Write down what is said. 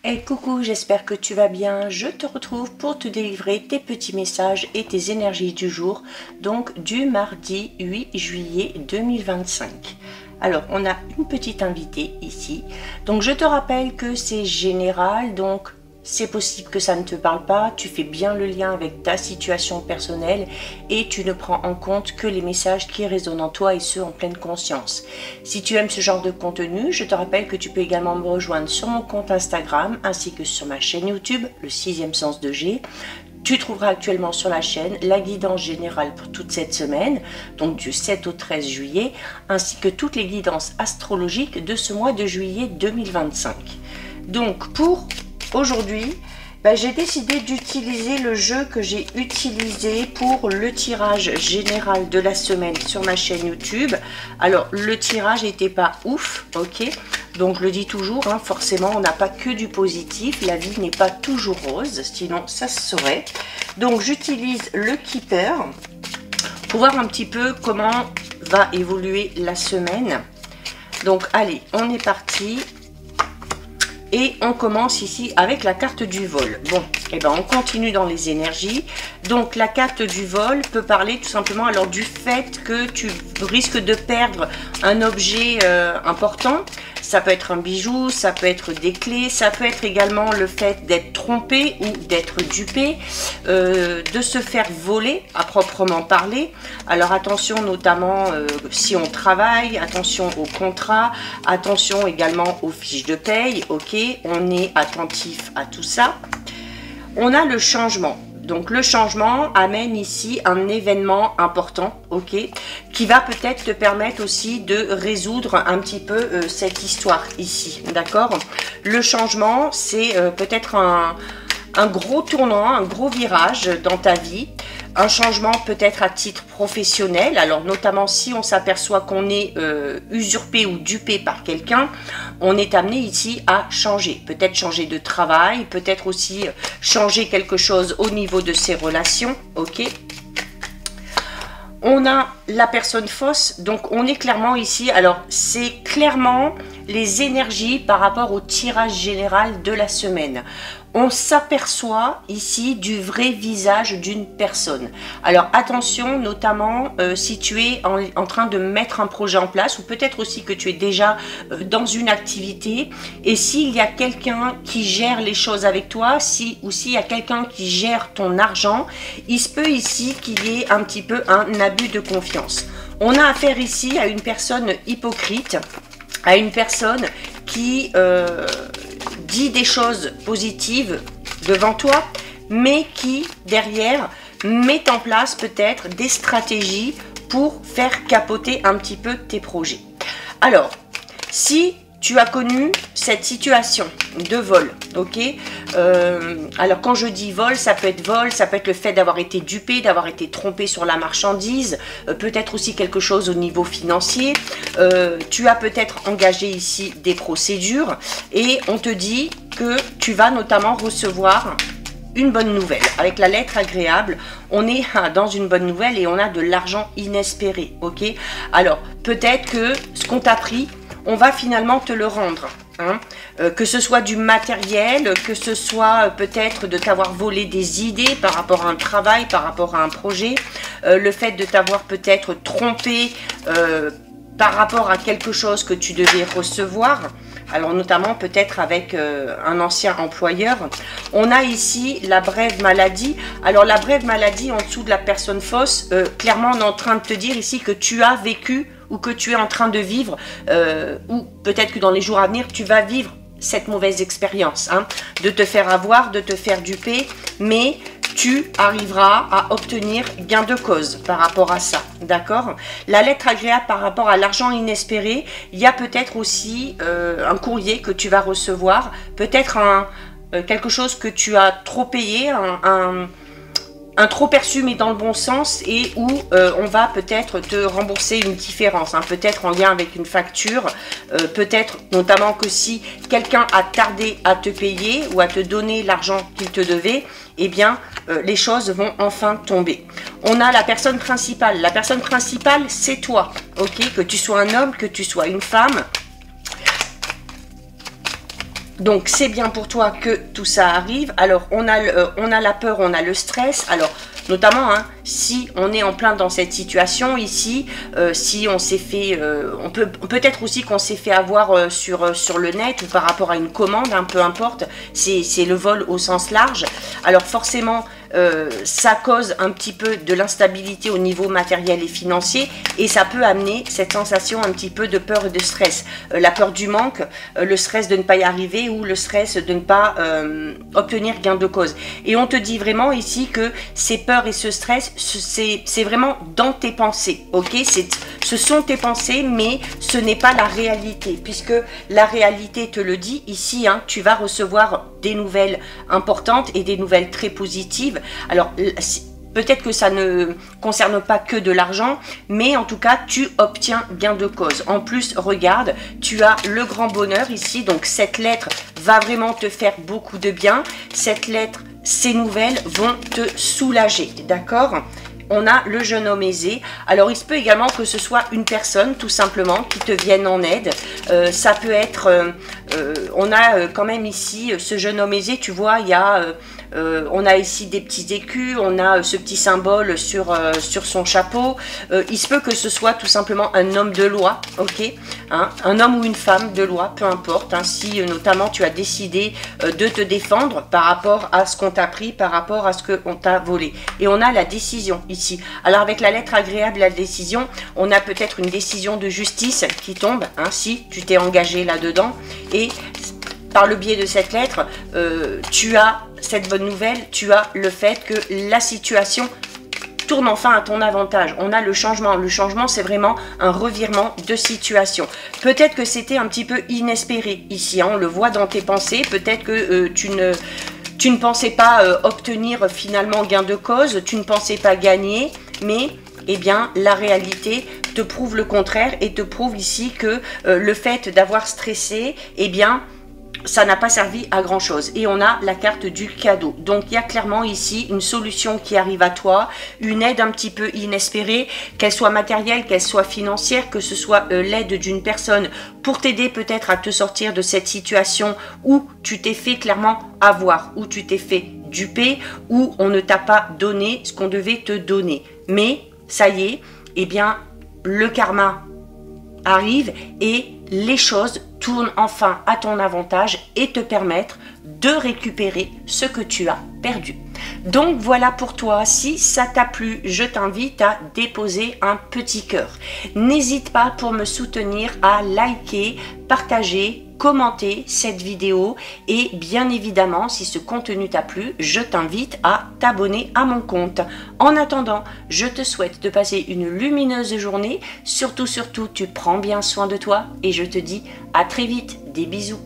Hey coucou, j'espère que tu vas bien. Je te retrouve pour te délivrer tes petits messages et tes énergies du jour, donc du mardi 8 juillet 2025. Alors, on a une petite invitée ici. Donc, je te rappelle que c'est général, donc c'est possible que ça ne te parle pas. Tu fais bien le lien avec ta situation personnelle et tu ne prends en compte que les messages qui résonnent en toi et ceux en pleine conscience. Si tu aimes ce genre de contenu, je te rappelle que tu peux également me rejoindre sur mon compte Instagram ainsi que sur ma chaîne YouTube, le sixième sens de G. Tu trouveras actuellement sur la chaîne la guidance générale pour toute cette semaine, donc du 7 au 13 juillet, ainsi que toutes les guidances astrologiques de ce mois de juillet 2025. Donc pour aujourd'hui, j'ai décidé d'utiliser le jeu que j'ai utilisé pour le tirage général de la semaine sur ma chaîne YouTube. Alors le tirage n'était pas ouf, ok, donc je le dis toujours, hein, forcément on n'a pas que du positif, la vie n'est pas toujours rose, sinon ça se saurait. Donc j'utilise le Keeper pour voir un petit peu comment va évoluer la semaine. Donc allez, on est parti. Et on commence ici avec la carte du vol. Bon, et on continue dans les énergies. Donc la carte du vol peut parler tout simplement alors du fait que tu risques de perdre un objet important. Ça peut être un bijou, ça peut être des clés, ça peut être également le fait d'être trompé ou d'être dupé, de se faire voler à proprement parler. Alors attention notamment si on travaille, attention aux contrats, attention également aux fiches de paye, ok, on est attentif à tout ça. On a le changement. Donc le changement amène ici un événement important, ok, qui va peut-être te permettre aussi de résoudre un petit peu cette histoire ici, d'accord. Le changement, c'est peut-être un gros tournant, un gros virage dans ta vie. Un changement peut-être à titre professionnel, alors notamment si on s'aperçoit qu'on est usurpé ou dupé par quelqu'un, on est amené ici à changer. Peut-être changer de travail, peut-être aussi changer quelque chose au niveau de ses relations, ok. On a la personne fausse, donc on est clairement ici, alors c'est clairement les énergies par rapport au tirage général de la semaine. On s'aperçoit ici du vrai visage d'une personne. Alors attention, notamment si tu es en train de mettre un projet en place ou peut-être aussi que tu es déjà dans une activité et s'il y a quelqu'un qui gère les choses avec toi, ou s'il y a quelqu'un qui gère ton argent, il se peut ici qu'il y ait un petit peu un abus de confiance. On a affaire ici à une personne hypocrite, à une personne qui dit des choses positives devant toi, mais qui derrière met en place peut-être des stratégies pour faire capoter un petit peu tes projets. Alors, si tu as connu cette situation de vol, ok, alors quand je dis vol, ça peut être le fait d'avoir été dupé, d'avoir été trompé sur la marchandise, peut-être aussi quelque chose au niveau financier, tu as peut-être engagé ici des procédures et on te dit que tu vas notamment recevoir une bonne nouvelle. Avec la lettre agréable, on est dans une bonne nouvelle et on a de l'argent inespéré, ok. Alors peut-être que ce qu'on t'a pris, on va finalement te le rendre, hein. Que ce soit du matériel, que ce soit peut-être de t'avoir volé des idées par rapport à un travail, par rapport à un projet, le fait de t'avoir peut-être trompé par rapport à quelque chose que tu devais recevoir, alors notamment peut-être avec un ancien employeur. On a ici la brève maladie. Alors la brève maladie en dessous de la personne fausse, clairement on est en train de te dire ici que tu as vécu ou que tu es en train de vivre, ou peut-être que dans les jours à venir, tu vas vivre cette mauvaise expérience, hein, de te faire avoir, de te faire duper, mais tu arriveras à obtenir gain de cause par rapport à ça, d'accord. La lettre agréable par rapport à l'argent inespéré, il y a peut-être aussi un courrier que tu vas recevoir, peut-être quelque chose que tu as trop payé, un trop perçu mais dans le bon sens et où on va peut-être te rembourser une différence, hein, peut-être en lien avec une facture, peut-être notamment que si quelqu'un a tardé à te payer ou à te donner l'argent qu'il te devait, eh bien les choses vont enfin tomber. On a la personne principale. La personne principale, c'est toi, ok, que tu sois un homme, que tu sois une femme. Donc c'est bien pour toi que tout ça arrive. Alors on a la peur, on a le stress. Alors notamment hein, si on est en plein dans cette situation ici, si on s'est fait, peut-être aussi qu'on s'est fait avoir sur le net ou par rapport à une commande, hein, peu importe, c'est le vol au sens large. Alors forcément ça cause un petit peu de l'instabilité au niveau matériel et financier et ça peut amener cette sensation un petit peu de peur et de stress. La peur du manque, le stress de ne pas y arriver ou le stress de ne pas obtenir gain de cause. Et on te dit vraiment ici que ces peurs et ce stress, c'est vraiment dans tes pensées, ok? Ce sont tes pensées, mais ce n'est pas la réalité, puisque la réalité te le dit ici, hein, tu vas recevoir des nouvelles importantes et des nouvelles très positives. Alors, peut-être que ça ne concerne pas que de l'argent, mais en tout cas, tu obtiens gain de cause. En plus, regarde, tu as le grand bonheur ici, donc cette lettre va vraiment te faire beaucoup de bien. Cette lettre, ces nouvelles vont te soulager, d'accord ? On a le jeune homme aisé. Alors, il se peut également que ce soit une personne, tout simplement, qui te vienne en aide. Ça peut être... on a quand même ici ce jeune homme aisé, tu vois, il y a... on a ici des petits écus, on a ce petit symbole sur son chapeau. Il se peut que ce soit tout simplement un homme de loi, ok, hein, un homme ou une femme de loi, peu importe, hein, si notamment tu as décidé de te défendre par rapport à ce qu'on t'a pris, par rapport à ce qu'on t'a volé. Et on a la décision ici. Alors avec la lettre agréable, la décision, on a peut-être une décision de justice qui tombe, hein, si tu t'es engagé là-dedans. Et par le biais de cette lettre, tu as cette bonne nouvelle, tu as le fait que la situation tourne enfin à ton avantage. On a le changement. Le changement, c'est vraiment un revirement de situation. Peut-être que c'était un petit peu inespéré ici, hein, on le voit dans tes pensées. Peut-être que tu ne pensais pas obtenir finalement gain de cause, tu ne pensais pas gagner, mais eh bien la réalité te prouve le contraire et te prouve ici que le fait d'avoir stressé, eh bien ça n'a pas servi à grand chose. Et on a la carte du cadeau. Donc il y a clairement ici une solution qui arrive à toi, une aide un petit peu inespérée, qu'elle soit matérielle, qu'elle soit financière, que ce soit l'aide d'une personne pour t'aider peut-être à te sortir de cette situation où tu t'es fait clairement avoir, où tu t'es fait duper, où on ne t'a pas donné ce qu'on devait te donner. Mais ça y est, eh bien le karma arrive et les choses tournent enfin à ton avantage et te permettre de récupérer ce que tu as perdu. Donc voilà pour toi, si ça t'a plu, je t'invite à déposer un petit cœur. N'hésite pas pour me soutenir à liker, partager, commenter cette vidéo et bien évidemment si ce contenu t'a plu, je t'invite à t'abonner à mon compte. En attendant, je te souhaite de passer une lumineuse journée, surtout tu prends bien soin de toi et je te dis à très vite, des bisous.